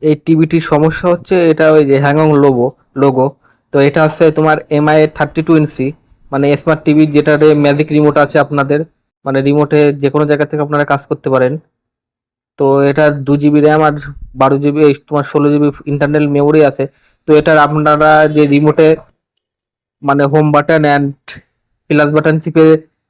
এই টিভিটির সমস্যা হচ্ছে এটা ওই যে হ্যাংং লোগো। তো এটা হচ্ছে তোমার এমআই 32 ইঞ্চি, মানে স্মার্ট টিভি যেটাতে ম্যাজিক রিমোট আছে আপনাদের, মানে রিমোটে যে কোনো জায়গা থেকে আপনারা কাজ করতে পারেন। তো এটা 2 জিবি র্যাম আর 12 জিবি তোমার 16 জিবি ইন্টারনাল মেমোরি আছে। তো এটার আপনারা যে রিমোটে মানে home button and plus button চিপে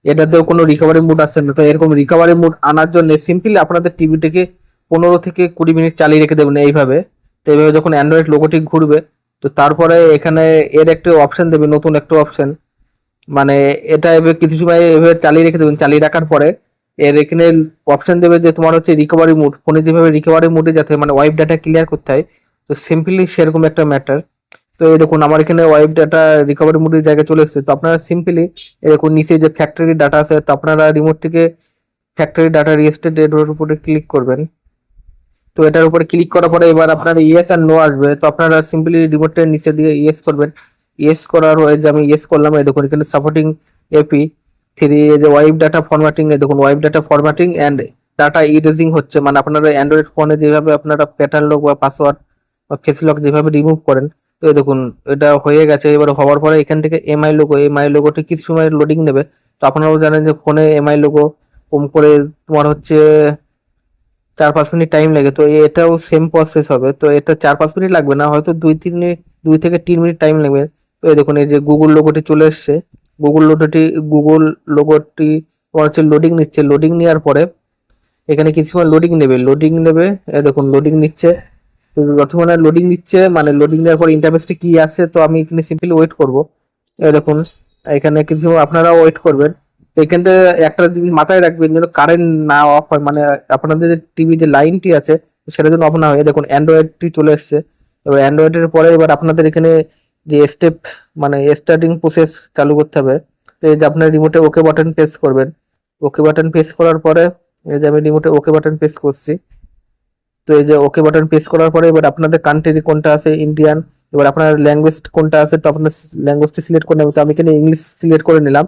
এটাতেও কোনো রিকভারি মুড আসছে না। তো এরকম রিকভারি মুড আনার জন্য সিম্পলি আপনাদের টিভিটিকে 15 থেকে 20 মিনিট চালিয়ে রেখে দেবেন এইভাবে। তো এইভাবে যখন অ্যান্ড্রয়েড লোগোটি ঘুরবে, তো তারপরে এখানে এর একটা অপশন দেবে, নতুন একটা অপশন, মানে এটা এভাবে কিছু সময় এভাবে চালিয়ে রেখে দেবেন। চালিয়ে রাখার পরে এর এখানে অপশন দেবে যে তোমার হচ্ছে রিকভারি মুড, ফোনে যেভাবে রিকভারি মুডে যাতে মানে ওয়াইপ ডাটা ক্লিয়ার করতে হয়, তো সিম্পলি সেরকম একটা ম্যাটার। তো এই দেখুন আমার এখানে ওয়াইপ ডাটা রিকভারি মুডের জায়গায় চলে এসেছে। তো আপনারা সিম্পলি এই দেখুন নিচে যে ফ্যাক্টরি ডাটা আছে, তো আপনারা রিমোট থেকে ফ্যাক্টরি ডাটা রিস্টেট এর উপরে ক্লিক করবেন। তো এটার উপরে ক্লিক করার পরে এবার আপনার ইয়েস আর নো আসবে। তো আপনারা সিম্পলি রিমোটের নিচে দিয়ে ইয়েস করবেন। ইয়েস করার হয়ে যে আমি ইয়েস করলাম, এই দেখুন এখানে সাপোর্টিং এপি 3 এই যে ওয়াইপ ডাটা ফরম্যাটিং, এই দেখুন wipe data formatting and data erasing হচ্ছে, মানে আপনারা অ্যান্ড্রয়েড ফোনে যেভাবে আপনারা প্যাটার্ন লক বা পাসওয়ার্ড বা ফেস লক যেভাবে রিমুভ করেন, তো এই দেখুন এটা হয়ে গেছে। এবার হওয়ার পরে এখান থেকে এমআই লোগোটি কিছু সময় লোডিং নেবে। তো আপনারাও জানেন যে ফোনে এমআই লোগো কম করে তোমার হচ্ছে 4-5 মিনিট টাইম লাগে। তো এটাও সেম প্রসেস হবে। তো এটা 4-5 মিনিট লাগবে না, হয়তো 2-3 মিনিট, 2 থেকে 3 মিনিট টাইম লাগবে। তো এই দেখুন এই যে গুগল লোগোটি চলে এসছে। গুগল লোগোটি গুগল লোগোটি তোমার হচ্ছে লোডিং নিচ্ছে। লোডিং নেওয়ার পরে এখানে কিছু সময় লোডিং নেবে। এই দেখুন লোডিং নিচ্ছে। তো যতক্ষণ লোডিং নিচ্ছে মানে লোডিং দেওয়ার পর ইন্টারফেসটি কি আসছে, তো আমি এখানে সিম্পলি ওয়েট করব। এই দেখুন এখানে কিছু সময় আপনারাও ওয়েট করবেন। তো এখানটা একটা জিনিস মাথায় রাখবেন যেন কারেন্ট না অফ হয়, মানে আপনাদের যে টিভি যে লাইনটি আছে সেটা যেন অফ না হয়। এই দেখুন অ্যান্ড্রয়েডটি চলে এসছে। এবার অ্যান্ড্রয়েডের পরে এবার আপনাদের এখানে যে স্টেপ মানে স্টার্টিং প্রসেস চালু করতে হবে। তো এই যে আপনার রিমোটে ওকে বাটন প্রেস করবেন। ওকে বাটন প্রেস করার পরে এই যে আমি রিমোটে ওকে বাটন প্রেস করছি। তো এই যে ওকে বাটন প্রেস করার পরে এবার আপনাদের কান্ট্রি কোনটা আছে, ইন্ডিয়ান। এবার আপনার ল্যাঙ্গুয়েজ কোনটা আছে, তো আপনার ল্যাঙ্গুয়েজটি সিলেক্ট করে নেবেন। তো আমি এখানে ইংলিশ সিলেক্ট করে নিলাম।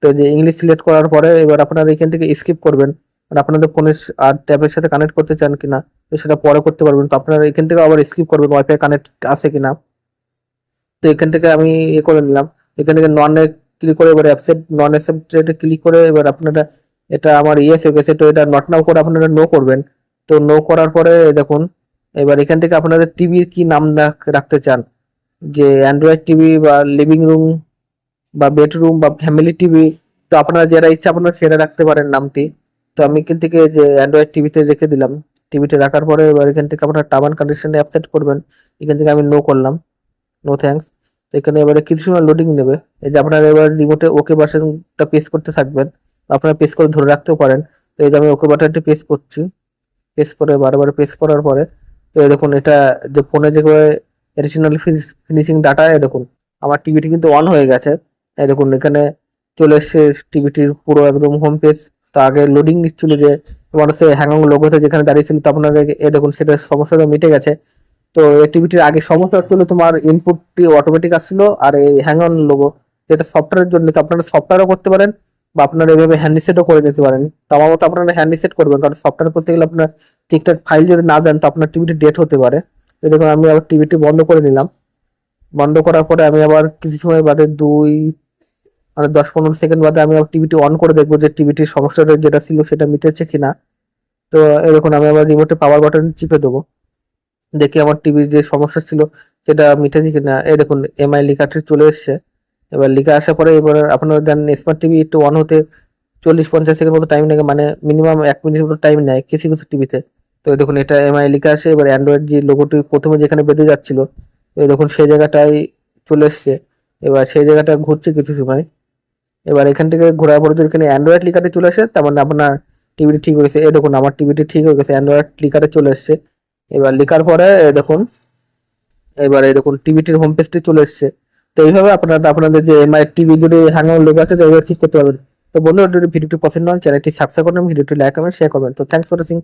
তো এই যে ইংলিশ সিলেক্ট করার পরে এবার আপনারা এখান থেকে স্কিপ করবেন, মানে আপনাদের ফোনের আর ট্যাবের সাথে কানেক্ট করতে চান কিনা, তো সেটা পরে করতে পারবেন। তো আপনারা এখান থেকে আবার স্কিপ করবেন ওয়াইফাই কানেক্ট আছে কিনা। তো এখান থেকে আমি করে নিলাম। এখান থেকে নন এ ক্লিক করে এবার অ্যাপসেট নন অ্যাকসেপ্টেড ক্লিক করে এবার আপনারা এটা আমার ইয়েস হয়ে গেছে। তো এটা নট নাও করে আপনারা নো করবেন। তো নো করার পরে দেখুন এবার এখান থেকে আপনাদের টিভির কি নাম রাখতে চান, যে অ্যান্ড্রয়েড টিভি বা লিভিং রুম বা বেডরুম বা ফ্যামিলি টিভি, তো আপনারা যেটা ইচ্ছা আপনারা সেটা রাখতে পারেন নামটি। তো আমি এখান থেকে যে অ্যান্ড্রয়েড টিভিতে রেখে দিলাম। টিভিতে রাখার পরে এবার এখান থেকে আপনারা টার্ম অ্যান্ড কন্ডিশনে অ্যাকসেপ্ট করবেন। এখান থেকে আমি নো করলাম, নো থ্যাঙ্কস। তো এখানে এবারে কিছু সময় লোডিং নেবে। এই যে আপনারা এবার রিমোটে ওকে বাটনটা প্রেস করতে থাকবেন, আপনারা প্রেস করে ধরে রাখতেও পারেন। তো এই যে আমি ওকে বাটনটি প্রেস করছি, প্রেস করে বারবার প্রেস করার পরে তো এই দেখুন এটা যে ফোনে যে এডিশনাল ফিনিশিং ডাটা, এই দেখুন আমার টিভিটি কিন্তু অন হয়ে গেছে। এই দেখুন এখানে চলে এসছে টিভিটির পুরো একদম হোম পেজ। তো আগে লোডিং নিচ্ছিল যে তোমার হচ্ছে হ্যাংং লোগোতে যেখানে দাঁড়িয়েছিল, তো আপনার এই দেখুন সেটা সমস্যাটা মিটে গেছে। তো অ্যাক্টিভিটির আগে সমস্যা হচ্ছিল তোমার ইনপুটটি অটোমেটিক আসছিল, আর এই হ্যাং অন লোগো যেটা সফটওয়্যারের জন্য, তো আপনারা সফটওয়্যারও করতে পারেন বা আপনারা এভাবে হ্যান্ড রিসেটও করে নিতে পারেন। তো আমার মতো আপনারা হ্যান্ড রিসেট করবেন, কারণ সফটওয়্যার করতে গেলে আপনার ঠিকঠাক ফাইল যদি না দেন তো আপনার টিভিটি ডেট হতে পারে। তো দেখুন আমি আবার টিভিটি বন্ধ করে নিলাম। বন্ধ করার পরে আমি আবার কিছু সময় বাদে মানে 10-15 সেকেন্ড বাদে আমি আবার টিভিটি অন করে দেখবো যে টিভিটির সমস্যাটা যেটা ছিল সেটা মিটেছে কিনা। তো এই দেখুন আমি আবার রিমোটে পাওয়ার বাটন চিপে দেবো, দেখি আমার টিভির যে সমস্যা ছিল সেটা মিটেছে কিনা। এই দেখুন এমআই লেখাটি চলে এসছে। এবার লেখা আসার পরে এবার আপনারা জানেন স্মার্ট টিভি একটু অন হতে 40-50 সেকেন্ড মতো টাইম লাগে, মানে মিনিমাম 1 মিনিট মতো টাইম নেয় কিছু কিছু টিভিতে। তো এই দেখুন এটা এমআই লেখা আসে। এবার অ্যান্ড্রয়েড যে লোগোটি প্রথমে যেখানে বেঁধে যাচ্ছিল, এই দেখুন সেই জায়গাটায় চলে এসছে। এবার সেই জায়গাটা ঘুরছে কিছু সময়। এবার এখান থেকে ঘোরার পরে যদি এখানে অ্যান্ড্রয়েড লেখাটি চলে আসে তার মানে আপনার টিভিটি ঠিক হয়ে গেছে। এই দেখুন আমার টিভিটি ঠিক হয়ে গেছে, অ্যান্ড্রয়েড লেখাটা চলে এসছে। এবার লেখার পরে দেখুন এবারে দেখুন টিভিটির হোম পেজটি চলে এসেছে। তো এইভাবে আপনারা আপনাদের যে এমআই টিভি যদি হ্যাং লোক আছে তো এইভাবে ঠিক করতে পারবেন। তো বন্ধুরা যদি ভিডিওটি পছন্দ হয় চ্যানেলটি সাবস্ক্রাইব করবেন, ভিডিওটি লাইক কমেন্ট শেয়ার করবেন। তো থ্যাংকস ফর ওয়াচিং।